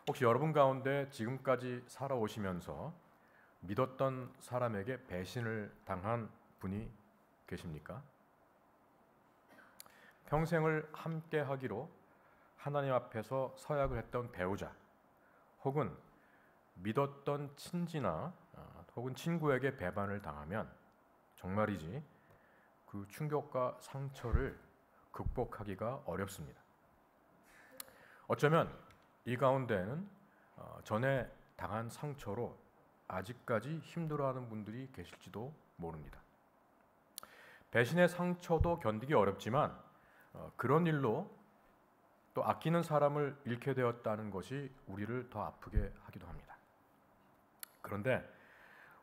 혹시 여러분 가운데 지금까지 살아오시면서 믿었던 사람에게 배신을 당한 분이 계십니까? 평생을 함께 하기로 하나님 앞에서 서약을 했던 배우자, 혹은 믿었던 친지나 혹은 친구에게 배반을 당하면 정말이지 그 충격과 상처를 극복하기가 어렵습니다. 어쩌면 이 가운데에는 전에 당한 상처로 아직까지 힘들어하는 분들이 계실지도 모릅니다. 배신의 상처도 견디기 어렵지만 그런 일로 또 아끼는 사람을 잃게 되었다는 것이 우리를 더 아프게 하기도 합니다. 그런데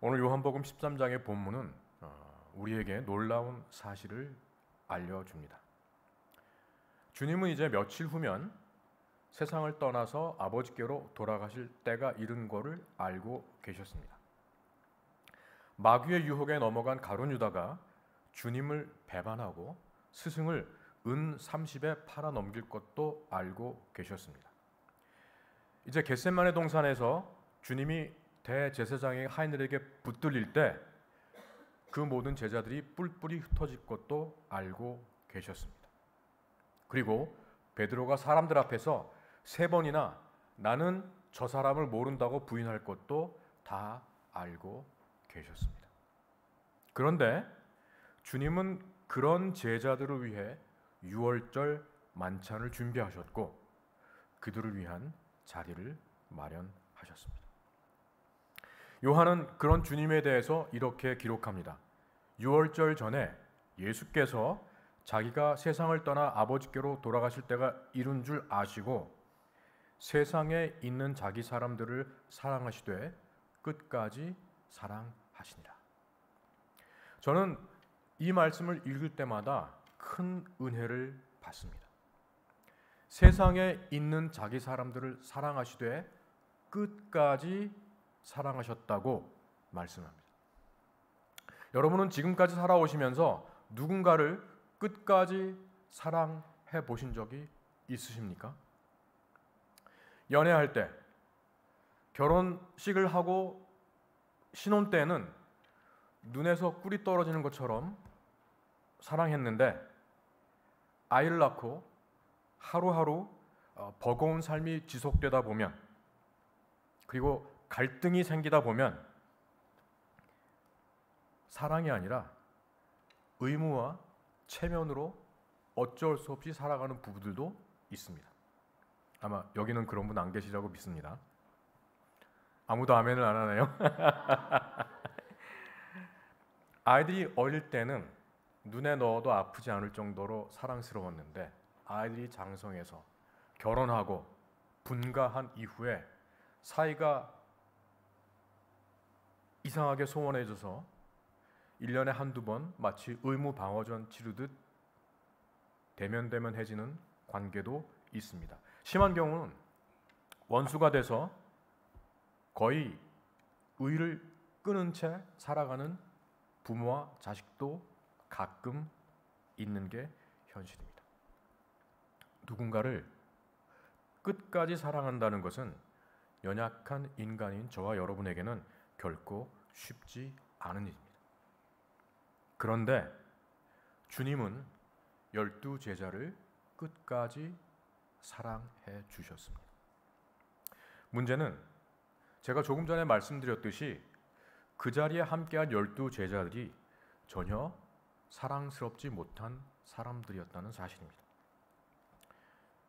오늘 요한복음 13장의 본문은 우리에게 놀라운 사실을 알려줍니다. 주님은 이제 며칠 후면 세상을 떠나서 아버지께로 돌아가실 때가 이른 것을 알고 계셨습니다. 마귀의 유혹에 넘어간 가룟 유다가 주님을 배반하고 스승을 은 30에 팔아 넘길 것도 알고 계셨습니다. 이제 겟세마네 동산에서 주님이 대제사장의 하인들에게 붙들릴 때 그 모든 제자들이 뿔뿔이 흩어질 것도 알고 계셨습니다. 그리고 베드로가 사람들 앞에서 3번이나 나는 저 사람을 모른다고 부인할 것도 다 알고 계셨습니다. 그런데 주님은 그런 제자들을 위해 유월절 만찬을 준비하셨고 그들을 위한 자리를 마련하셨습니다. 요한은 그런 주님에 대해서 이렇게 기록합니다. 유월절 전에 예수께서 자기가 세상을 떠나 아버지께로 돌아가실 때가 이른 줄 아시고 세상에 있는 자기 사람들을 사랑하시되 끝까지 사랑하시니라. 저는 이 말씀을 읽을 때마다 큰 은혜를 받습니다. 세상에 있는 자기 사람들을 사랑하시되 끝까지 사랑하셨다고 말씀합니다. 여러분은 지금까지 살아오시면서 누군가를 끝까지 사랑해 보신 적이 있으십니까? 연애할 때, 결혼식을 하고 신혼 때는 눈에서 꿀이 떨어지는 것처럼 사랑했는데 아이를 낳고 하루하루 버거운 삶이 지속되다 보면, 그리고 갈등이 생기다 보면 사랑이 아니라 의무와 체면으로 어쩔 수 없이 살아가는 부부들도 있습니다. 아마 여기는 그런 분 안 계시라고 믿습니다. 아무도 아멘을 안 하네요. 아이들이 어릴 때는 눈에 넣어도 아프지 않을 정도로 사랑스러웠는데 아이들이 장성해서 결혼하고 분가한 이후에 사이가 이상하게 소원해져서 1년에 한두 번 마치 의무 방어전 치르듯 대면대면해지는 관계도 있습니다. 심한 경우는 원수가 돼서 거의 의를 끊은 채 살아가는 부모와 자식도 가끔 있는 게 현실입니다. 누군가를 끝까지 사랑한다는 것은 연약한 인간인 저와 여러분에게는 결코 쉽지 않은 일입니다. 그런데 주님은 12 제자를 끝까지 사랑해 주셨습니다. 문제는 제가 조금 전에 말씀드렸듯이 그 자리에 함께한 12 제자들이 전혀 사랑스럽지 못한 사람들이었다는 사실입니다.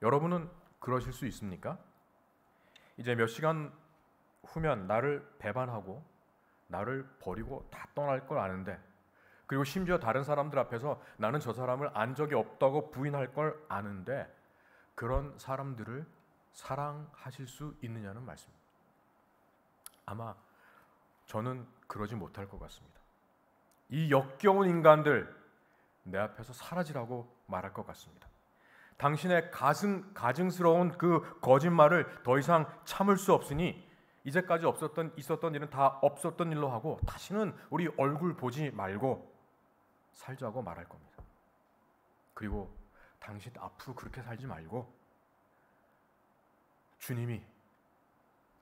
여러분은 그러실 수 있습니까? 이제 몇 시간 후면 나를 배반하고 나를 버리고 다 떠날 걸 아는데, 그리고 심지어 다른 사람들 앞에서 나는 저 사람을 안 적이 없다고 부인할 걸 아는데 그런 사람들을 사랑하실 수 있느냐는 말씀입니다. 아마 저는 그러지 못할 것 같습니다. 이 역겨운 인간들 내 앞에서 사라지라고 말할 것 같습니다. 당신의 가증스러운 그 거짓말을 더 이상 참을 수 없으니 이제까지 있었던 일은 다 없었던 일로 하고 다시는 우리 얼굴 보지 말고 살자고 말할 겁니다. 그리고 당신 앞으로 그렇게 살지 말고 주님이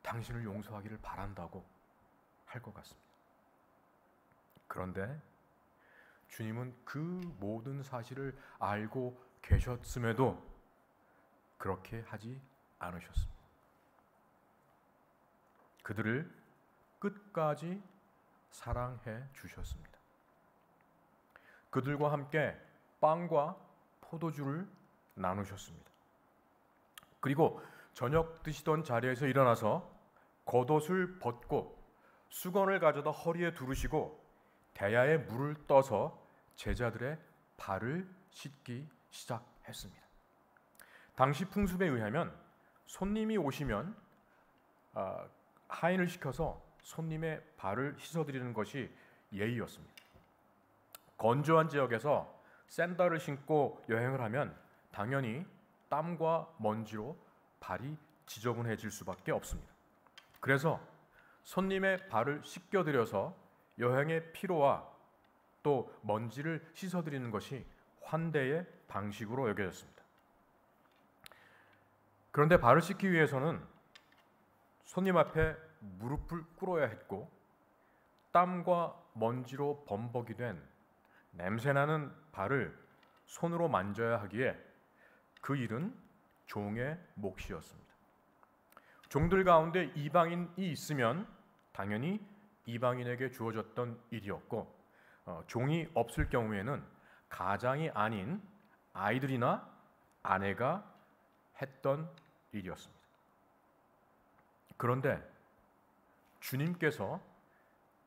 당신을 용서하기를 바란다고 할 것 같습니다. 그런데 주님은 그 모든 사실을 알고 계셨음에도 그렇게 하지 않으셨습니다. 그들을 끝까지 사랑해 주셨습니다. 그들과 함께 빵과 포도주를 나누셨습니다. 그리고 저녁 드시던 자리에서 일어나서 겉옷을 벗고 수건을 가져다 허리에 두르시고 대야에 물을 떠서 제자들의 발을 씻기 시작했습니다. 당시 풍습에 의하면 손님이 오시면 하인을 시켜서 손님의 발을 씻어드리는 것이 예의였습니다. 건조한 지역에서 샌들을 신고 여행을 하면 당연히 땀과 먼지로 발이 지저분해질 수밖에 없습니다. 그래서 손님의 발을 씻겨드려서 여행의 피로와 또 먼지를 씻어드리는 것이 환대의 방식으로 여겨졌습니다. 그런데 발을 씻기 위해서는 손님 앞에 무릎을 꿇어야 했고 땀과 먼지로 범벅이 된 냄새나는 발을 손으로 만져야 하기에 그 일은 종의 몫이었습니다. 종들 가운데 이방인이 있으면 당연히 이방인에게 주어졌던 일이었고 종이 없을 경우에는 가장이 아닌 아이들이나 아내가 했던 일이었습니다. 그런데 주님께서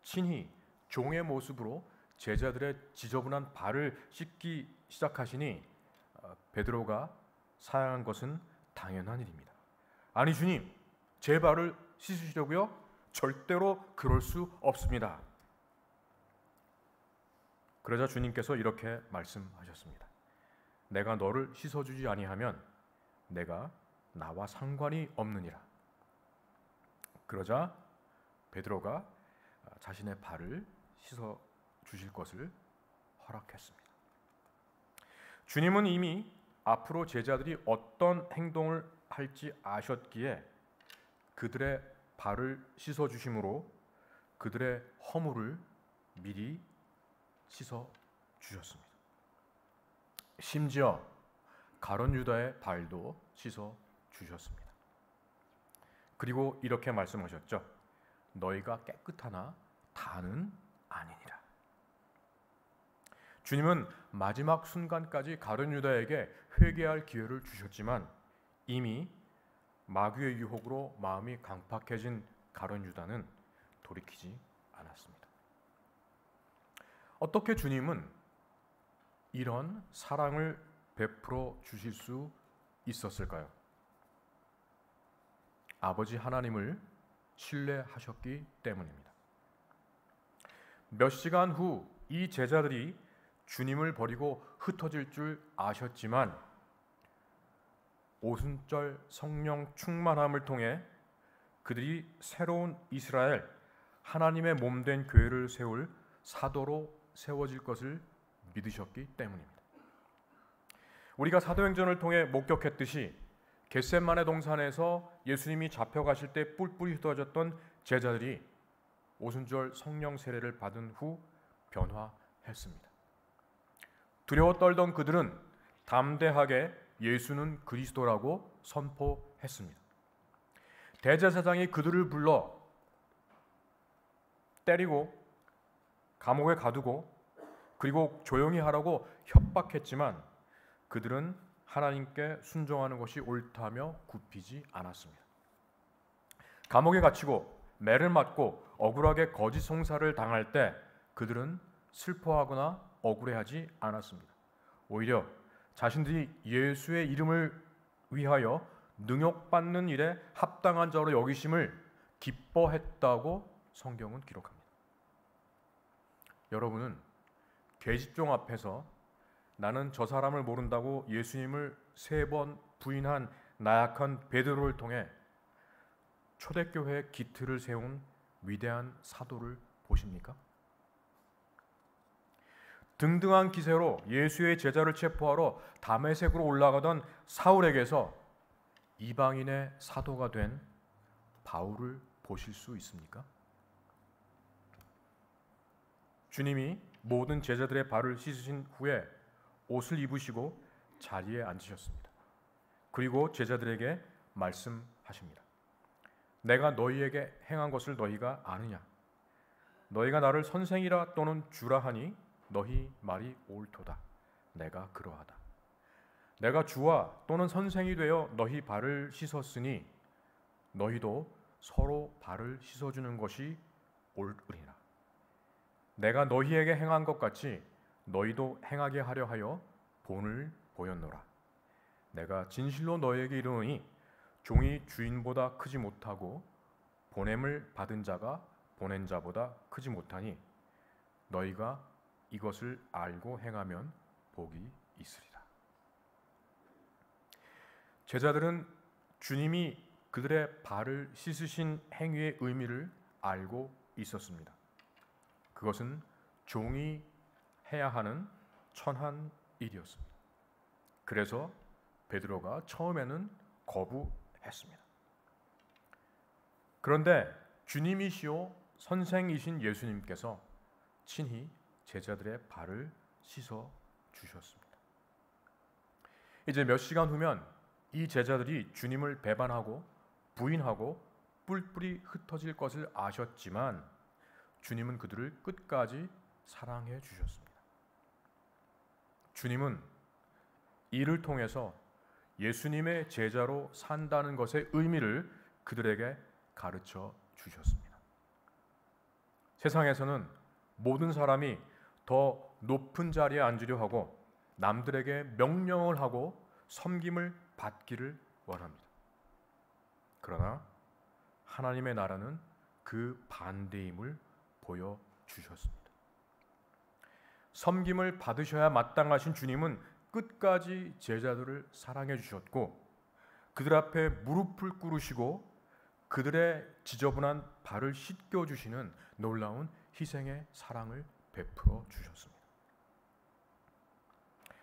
친히 종의 모습으로 제자들의 지저분한 발을 씻기 시작하시니 베드로가 사양한 것은 당연한 일입니다. 아니 주님, 제 발을 씻으시려고요? 절대로 그럴 수 없습니다. 그러자 주님께서 이렇게 말씀하셨습니다. 내가 너를 씻어주지 아니하면 내가 나와 상관이 없느니라. 그러자 베드로가 자신의 발을 씻어 주실 것을 허락했습니다. 주님은 이미 앞으로 제자들이 어떤 행동을 할지 아셨기에 그들의 발을 씻어 주심으로 그들의 허물을 미리 씻어 주셨습니다. 심지어 가룟 유다의 발도 씻어 주셨습니다. 그리고 이렇게 말씀하셨죠. 너희가 깨끗하나 다는 아니니라. 주님은 마지막 순간까지 가룟 유다에게 회개할 기회를 주셨지만 이미 마귀의 유혹으로 마음이 강팍해진 가룟 유다는 돌이키지 않았습니다. 어떻게 주님은 이런 사랑을 베풀어 주실 수 있었을까요? 아버지 하나님을 신뢰하셨기 때문입니다. 몇 시간 후 이 제자들이 주님을 버리고 흩어질 줄 아셨지만 오순절 성령 충만함을 통해 그들이 새로운 이스라엘, 하나님의 몸된 교회를 세울 사도로 세워질 것을 믿으셨기 때문입니다. 우리가 사도행전을 통해 목격했듯이 겟셋마네 동산에서 예수님이 잡혀가실 때 뿔뿔이 흩어졌던 제자들이 오순절 성령 세례를 받은 후 변화했습니다. 두려워 떨던 그들은 담대하게 예수는 그리스도라고 선포했습니다. 대제사장이 그들을 불러 때리고 감옥에 가두고 그리고 조용히 하라고 협박했지만 그들은 하나님께 순종하는 것이 옳다며 굽히지 않았습니다. 감옥에 갇히고 매를 맞고 억울하게 거짓 송사를 당할 때 그들은 슬퍼하거나 억울해하지 않았습니다. 오히려 자신들이 예수의 이름을 위하여 능욕받는 일에 합당한 자로 여기심을 기뻐했다고 성경은 기록합니다. 여러분은 계집종 앞에서 나는 저 사람을 모른다고 예수님을 3번 부인한 나약한 베드로를 통해 초대교회의 기틀을 세운 위대한 사도를 보십니까? 등등한 기세로 예수의 제자를 체포하러 다메섹으로 올라가던 사울에게서 이방인의 사도가 된 바울을 보실 수 있습니까? 주님이 모든 제자들의 발을 씻으신 후에 옷을 입으시고 자리에 앉으셨습니다. 그리고 제자들에게 말씀하십니다. 내가 너희에게 행한 것을 너희가 아느냐? 너희가 나를 선생이라 또는 주라 하니 너희 말이 옳도다. 내가 그러하다. 내가 주와 또는 선생이 되어 너희 발을 씻었으니 너희도 서로 발을 씻어주는 것이 옳으리라. 내가 너희에게 행한 것 같이 너희도 행하게 하려 하여 본을 보였노라. 내가 진실로 너희에게 이르노니 종이 주인보다 크지 못하고 보냄을 받은 자가 보낸 자보다 크지 못하니 너희가 이것을 알고 행하면 복이 있으리라. 제자들은 주님이 그들의 발을 씻으신 행위의 의미를 알고 있었습니다. 그것은 종이 해야 하는 천한 일이었습니다. 그래서 베드로가 처음에는 거부했습니다. 그런데 주님이시오 선생이신 예수님께서 친히 제자들의 발을 씻어 주셨습니다. 이제 몇 시간 후면 이 제자들이 주님을 배반하고 부인하고 뿔뿔이 흩어질 것을 아셨지만 주님은 그들을 끝까지 사랑해 주셨습니다. 주님은 이를 통해서 예수님의 제자로 산다는 것의 의미를 그들에게 가르쳐 주셨습니다. 세상에서는 모든 사람이 더 높은 자리에 앉으려 하고 남들에게 명령을 하고 섬김을 받기를 원합니다. 그러나 하나님의 나라는 그 반대임을 보여주셨습니다. 섬김을 받으셔야 마땅하신 주님은 끝까지 제자들을 사랑해 주셨고 그들 앞에 무릎을 꿇으시고 그들의 지저분한 발을 씻겨주시는 놀라운 희생의 사랑을 베풀어 주셨습니다.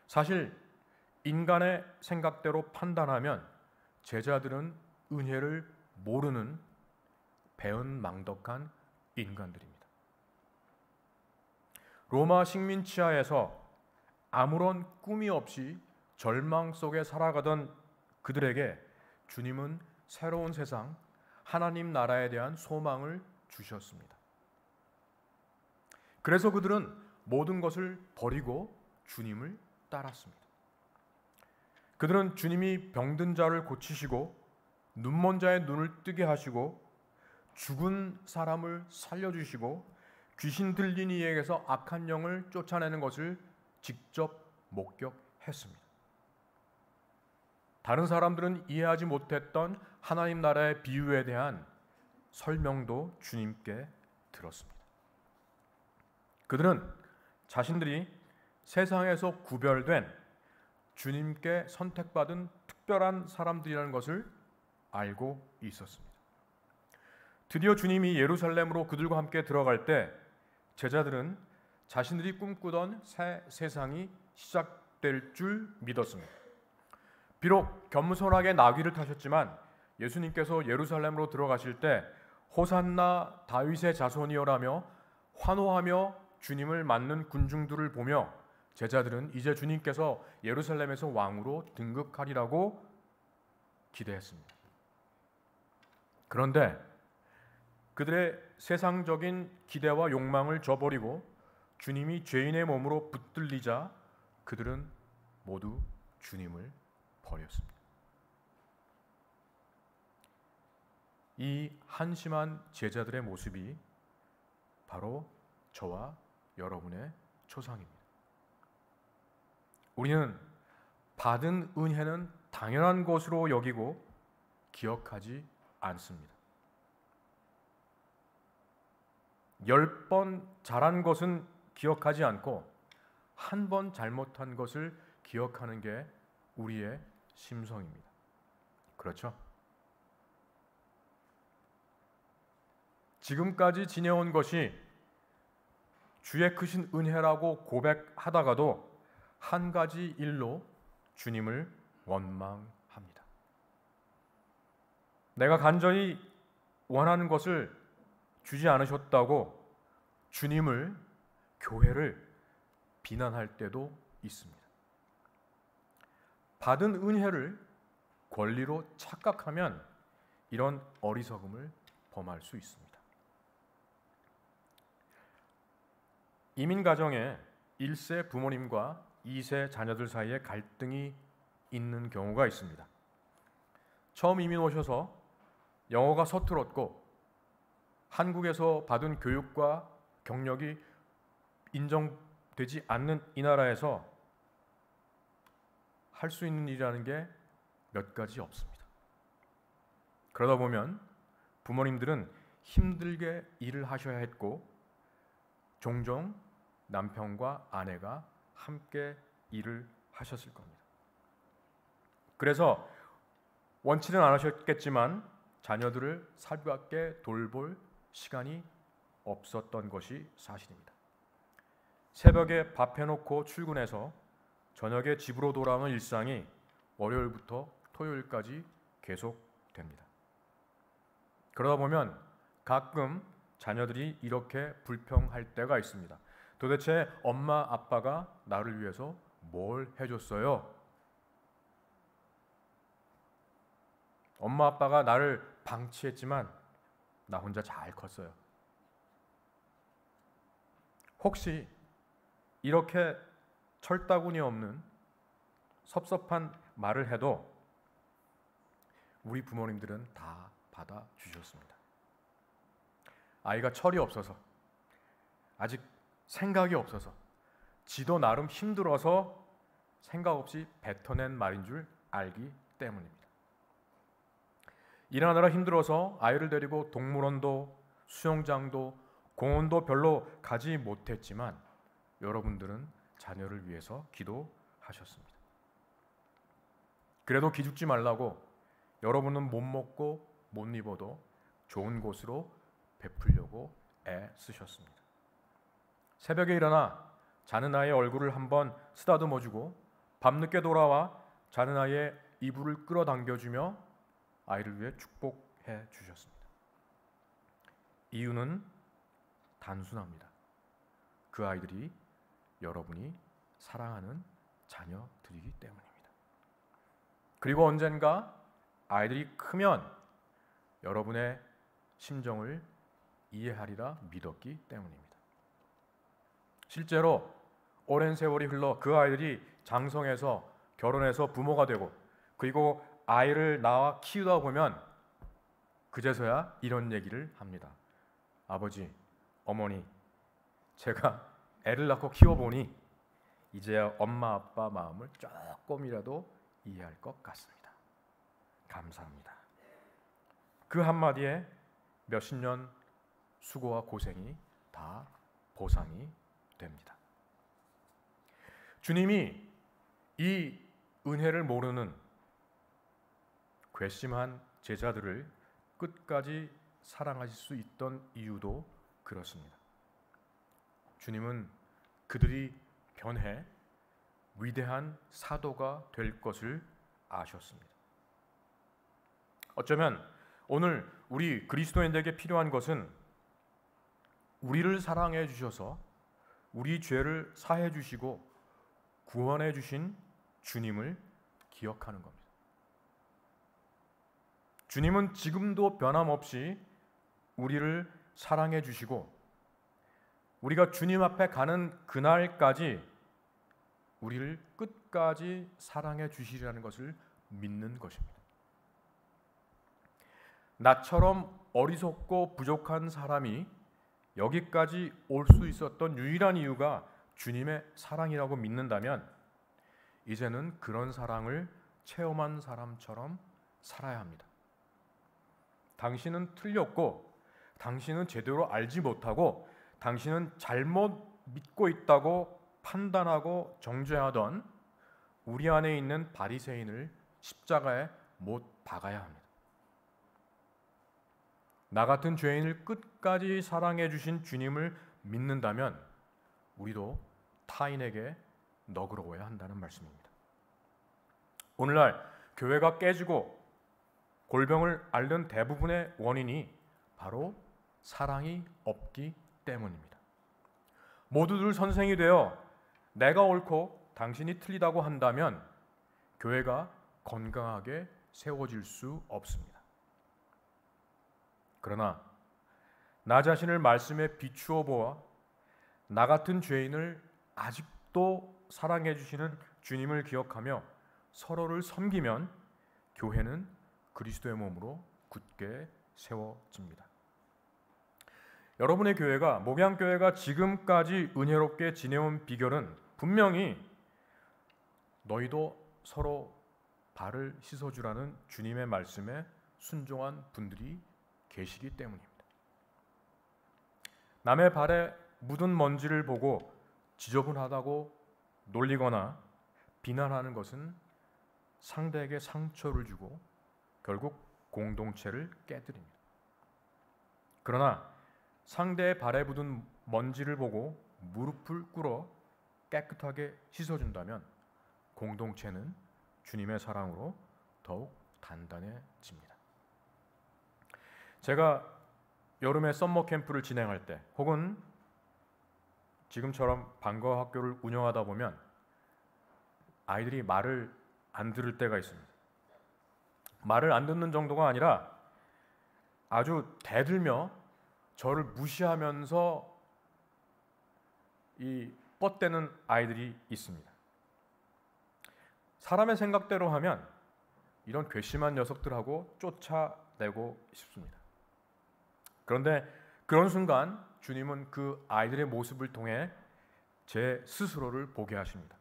사실 인간의 생각대로 판단하면 제자들은 은혜를 모르는 배은망덕한 인간들입니다. 로마 식민 치하에서 아무런 꿈이 없이 절망 속에 살아가던 그들에게 주님은 새로운 세상, 하나님 나라에 대한 소망을 주셨습니다. 그래서 그들은 모든 것을 버리고 주님을 따랐습니다. 그들은 주님이 병든 자를 고치시고 눈먼 자의 눈을 뜨게 하시고 죽은 사람을 살려주시고 귀신 들린 이에게서 악한 영을 쫓아내는 것을 직접 목격했습니다. 다른 사람들은 이해하지 못했던 하나님 나라의 비유에 대한 설명도 주님께 들었습니다. 그들은 자신들이 세상에서 구별된 주님께 선택받은 특별한 사람들이라는 것을 알고 있었습니다. 드디어 주님이 예루살렘으로 그들과 함께 들어갈 때 제자들은 자신들이 꿈꾸던 새 세상이 시작될 줄 믿었습니다. 비록 겸손하게 나귀를 타셨지만 예수님께서 예루살렘으로 들어가실 때 호산나 다윗의 자손이여라며 환호하며 주님을 맞는 군중들을 보며 제자들은 이제 주님께서 예루살렘에서 왕으로 등극하리라고 기대했습니다. 그런데 그들의 세상적인 기대와 욕망을 저버리고 주님이 죄인의 몸으로 붙들리자 그들은 모두 주님을 버렸습니다. 이 한심한 제자들의 모습이 바로 저와 여러분의 초상입니다. 우리는 받은 은혜는 당연한 것으로 여기고 기억하지 않습니다. 10번 잘한 것은 기억하지 않고 한 번 잘못한 것을 기억하는 게 우리의 심성입니다. 그렇죠? 지금까지 지내온 것이 주의 크신 은혜라고 고백하다가도 한 가지 일로 주님을 원망합니다. 내가 간절히 원하는 것을 주지 않으셨다고 주님을, 교회를 비난할 때도 있습니다. 받은 은혜를 권리로 착각하면 이런 어리석음을 범할 수 있습니다. 이민 가정에 1세 부모님과 2세 자녀들 사이에 갈등이 있는 경우가 있습니다. 처음 이민 오셔서 영어가 서툴었고 한국에서 받은 교육과 경력이 인정되지 않는 이 나라에서 할 수 있는 일이라는 게 몇 가지 없습니다. 그러다 보면 부모님들은 힘들게 일을 하셔야 했고 종종 남편과 아내가 함께 일을 하셨을 겁니다. 그래서 원치는 않으셨겠지만 자녀들을 살갑게 돌볼 시간이 없었던 것이 사실입니다. 새벽에 밥 해놓고 출근해서 저녁에 집으로 돌아오는 일상이 월요일부터 토요일까지 계속됩니다. 그러다 보면 가끔 자녀들이 이렇게 불평할 때가 있습니다. 도대체 엄마 아빠가 나를 위해서 뭘 해줬어요? 엄마 아빠가 나를 방치했지만 나 혼자 잘 컸어요. 혹시 이렇게 철다구니 없는 섭섭한 말을 해도 우리 부모님들은 다 받아주셨습니다. 아이가 철이 없어서, 아직 생각이 없어서, 지도 나름 힘들어서 생각 없이 뱉어낸 말인 줄 알기 때문입니다. 일하느라 힘들어서 아이를 데리고 동물원도 수영장도 공원도 별로 가지 못했지만 여러분들은 자녀를 위해서 기도하셨습니다. 그래도 기죽지 말라고 여러분은 못 먹고 못 입어도 좋은 곳으로 베풀려고 애쓰셨습니다. 새벽에 일어나 자는 아이의 얼굴을 한번 쓰다듬어주고 밤늦게 돌아와 자는 아이의 이불을 끌어당겨주며 아이를 위해 축복해 주셨습니다. 이유는 단순합니다. 그 아이들이 여러분이 사랑하는 자녀들이기 때문입니다. 그리고 언젠가 아이들이 크면 여러분의 심정을 이해하리라 믿었기 때문입니다. 실제로 오랜 세월이 흘러 그 아이들이 장성해서 결혼해서 부모가 되고 그리고 아이를 낳아 키우다 보면 그제서야 이런 얘기를 합니다. 아버지, 어머니, 제가 애를 낳고 키워보니 이제야 엄마 아빠 마음을 조금이라도 이해할 것 같습니다. 감사합니다. 그 한마디에 몇십 년 수고와 고생이 다 보상이 됩니다. 주님이 이 은혜를 모르는 괘씸한 제자들을 끝까지 사랑하실 수 있던 이유도 그렇습니다. 주님은 그들이 변해 위대한 사도가 될 것을 아셨습니다. 어쩌면 오늘 우리 그리스도인들에게 필요한 것은 우리를 사랑해 주셔서 우리 죄를 사해 주시고 구원해 주신 주님을 기억하는 겁니다. 주님은 지금도 변함없이 우리를 사랑해 주시고 우리가 주님 앞에 가는 그날까지 우리를 끝까지 사랑해 주시리라는 것을 믿는 것입니다. 나처럼 어리석고 부족한 사람이 여기까지 올 수 있었던 유일한 이유가 주님의 사랑이라고 믿는다면 이제는 그런 사랑을 체험한 사람처럼 살아야 합니다. 당신은 틀렸고 당신은 제대로 알지 못하고 당신은 잘못 믿고 있다고 판단하고 정죄하던 우리 안에 있는 바리새인을 십자가에 못 박아야 합니다. 나 같은 죄인을 끝까지 사랑해 주신 주님을 믿는다면 우리도 타인에게 너그러워야 한다는 말씀입니다. 오늘날 교회가 깨지고 골병을 앓는 대부분의 원인이 바로 사랑이 없기 때문입니다. 모두들 선생이 되어 내가 옳고 당신이 틀리다고 한다면 교회가 건강하게 세워질 수 없습니다. 그러나 나 자신을 말씀에 비추어 보아 나 같은 죄인을 아직도 사랑해 주시는 주님을 기억하며 서로를 섬기면 교회는 그리스도의 몸으로 굳게 세워집니다. 여러분의 교회가, 목양교회가 지금까지 은혜롭게 지내온 비결은 분명히 너희도 서로 발을 씻어주라는 주님의 말씀에 순종한 분들이 계시기 때문입니다. 남의 발에 묻은 먼지를 보고 지저분하다고 놀리거나 비난하는 것은 상대에게 상처를 주고 결국 공동체를 깨뜨립니다. 그러나 상대의 발에 묻은 먼지를 보고 무릎을 꿇어 깨끗하게 씻어준다면 공동체는 주님의 사랑으로 더욱 단단해집니다. 제가 여름에 썸머 캠프를 진행할 때 혹은 지금처럼 방과 학교를 운영하다 보면 아이들이 말을 안 들을 때가 있습니다. 말을 안 듣는 정도가 아니라 아주 대들며 저를 무시하면서 이 뻗대는 아이들이 있습니다. 사람의 생각대로 하면 이런 괘씸한 녀석들하고 쫓아내고 싶습니다. 그런데 그런 순간 주님은 그 아이들의 모습을 통해 제 스스로를 보게 하십니다.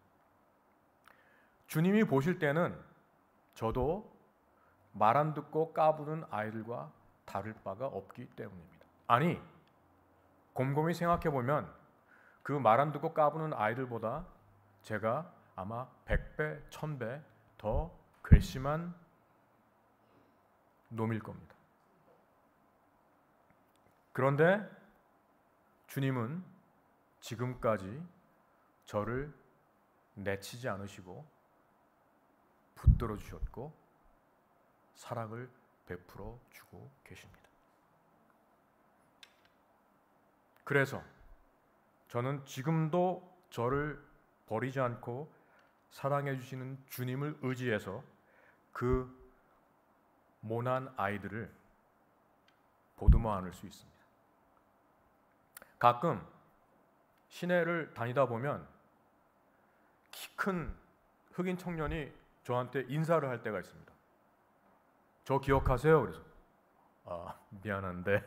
주님이 보실 때는 저도 말 안 듣고 까부는 아이들과 다를 바가 없기 때문입니다. 아니, 곰곰이 생각해 보면 그 말 안 듣고 까부는 아이들보다 제가 아마 100배, 1000배 더 괘씸한 놈일 겁니다. 그런데 주님은 지금까지 저를 내치지 않으시고 붙들어 주셨고 사랑을 베풀어 주고 계십니다. 그래서 저는 지금도 저를 버리지 않고 사랑해 주시는 주님을 의지해서 그 모난 아이들을 보듬어 안을 수 있습니다. 가끔 시내를 다니다 보면 키 큰 흑인 청년이 저한테 인사를 할 때가 있습니다. 저 기억하세요? 그래서 미안한데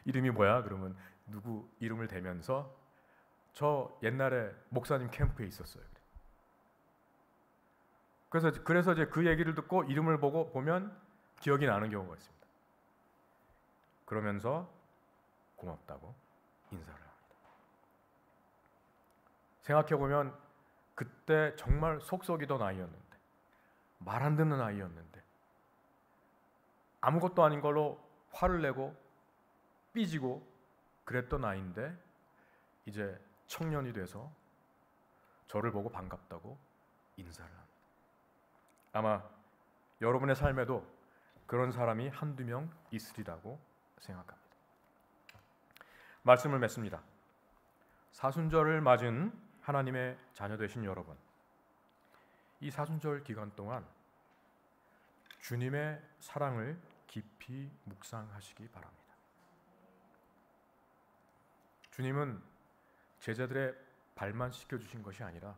이름이 뭐야? 그러면 누구 이름을 대면서 저 옛날에 목사님 캠프에 있었어요. 그래서 이제 그 얘기를 듣고 이름을 보면 기억이 나는 경우가 있습니다. 그러면서 고맙다고 인사를 합니다. 생각해 보면 그때 정말 속 썩이던 아이였는데, 말 안 듣는 아이였는데, 아무것도 아닌 걸로 화를 내고 삐지고 그랬던 아이인데 이제 청년이 돼서 저를 보고 반갑다고 인사를 합니다. 아마 여러분의 삶에도 그런 사람이 한두 명 있으리라고 생각합니다. 말씀을 맺습니다. 사순절을 맞은 하나님의 자녀 되신 여러분, 이 사순절 기간 동안 주님의 사랑을 깊이 묵상하시기 바랍니다. 주님은 제자들의 발만 씻겨주신 것이 아니라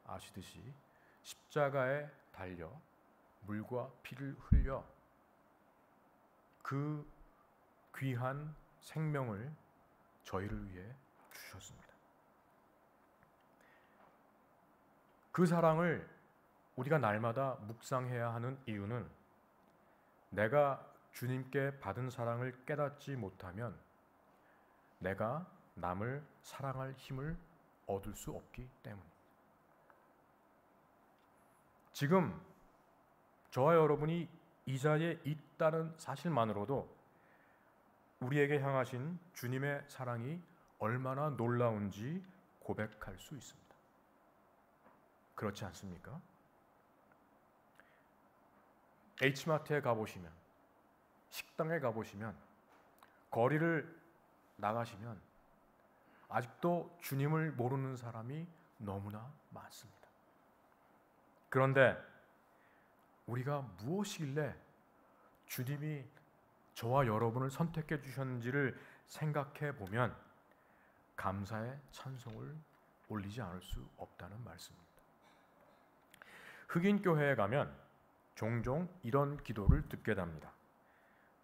아시듯이 십자가에 달려 물과 피를 흘려 그 귀한 생명을 저희를 위해 주셨습니다. 그 사랑을 우리가 날마다 묵상해야 하는 이유는 내가 주님께 받은 사랑을 깨닫지 못하면 내가 남을 사랑할 힘을 얻을 수 없기 때문입니다. 지금 저와 여러분이 이 자리에 있다는 사실만으로도 우리에게 향하신 주님의 사랑이 얼마나 놀라운지 고백할 수 있습니다. 그렇지 않습니까? H마트에 가보시면 식당에 가보시면, 거리를 나가시면 아직도 주님을 모르는 사람이 너무나 많습니다. 그런데 우리가 무엇이길래 주님이 저와 여러분을 선택해 주셨는지를 생각해 보면 감사의 찬송을 올리지 않을 수 없다는 말씀입니다. 흑인 교회에 가면 종종 이런 기도를 듣게 됩니다.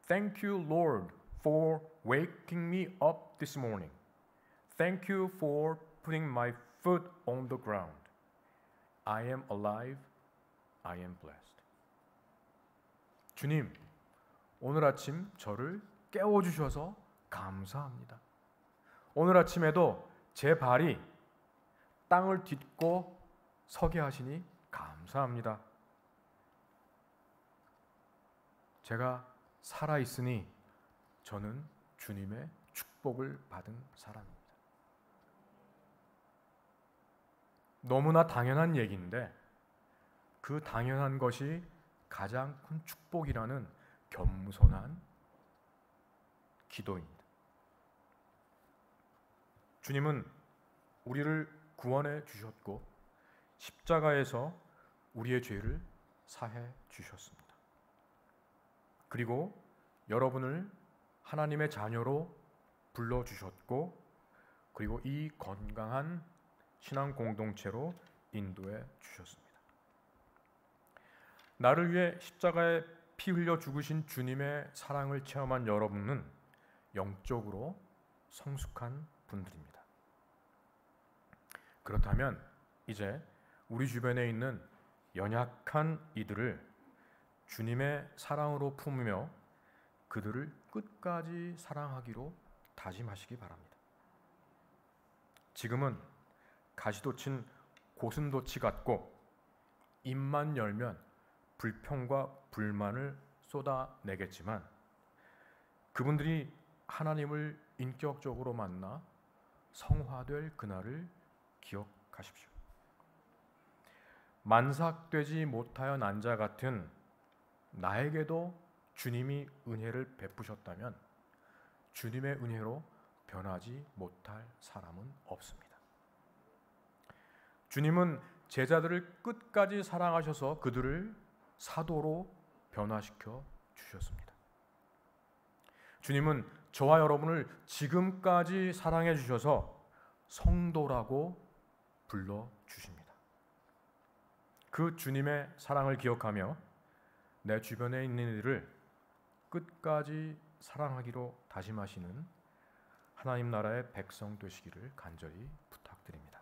Thank you, Lord, for waking me up this morning. Thank you for putting my foot on the ground. I am alive. I am blessed. 주님, 오늘 아침 저를 깨워주셔서 감사합니다. 오늘 아침에도 제 발이 땅을 딛고 서게 하시니 감사합니다. 제가 살아있으니 저는 주님의 축복을 받은 사람입니다. 너무나 당연한 얘기인데 그 당연한 것이 가장 큰 축복이라는 겸손한 기도입니다. 주님은 우리를 구원해 주셨고 십자가에서 우리의 죄를 사해 주셨습니다. 그리고 여러분을 하나님의 자녀로 불러주셨고 그리고 이 건강한 신앙 공동체로 인도해 주셨습니다. 나를 위해 십자가에 피 흘려 죽으신 주님의 사랑을 체험한 여러분은 영적으로 성숙한 분들입니다. 그렇다면 이제 우리 주변에 있는 연약한 이들을 주님의 사랑으로 품으며 그들을 끝까지 사랑하기로 다짐하시기 바랍니다. 지금은 가시돋친 고슴도치 같고 입만 열면 불평과 불만을 쏟아내겠지만 그분들이 하나님을 인격적으로 만나 성화될 그날을 기억하십시오. 만삭되지 못하여 난 자 같은 나에게도 주님이 은혜를 베푸셨다면 주님의 은혜로 변하지 못할 사람은 없습니다. 주님은 제자들을 끝까지 사랑하셔서 그들을 사도로 변화시켜 주셨습니다. 주님은 저와 여러분을 지금까지 사랑해 주셔서 성도라고 불러 주십니다. 그 주님의 사랑을 기억하며 내 주변에 있는 이들을 끝까지 사랑하기로 다짐하시는 하나님 나라의 백성 되시기를 간절히 부탁드립니다.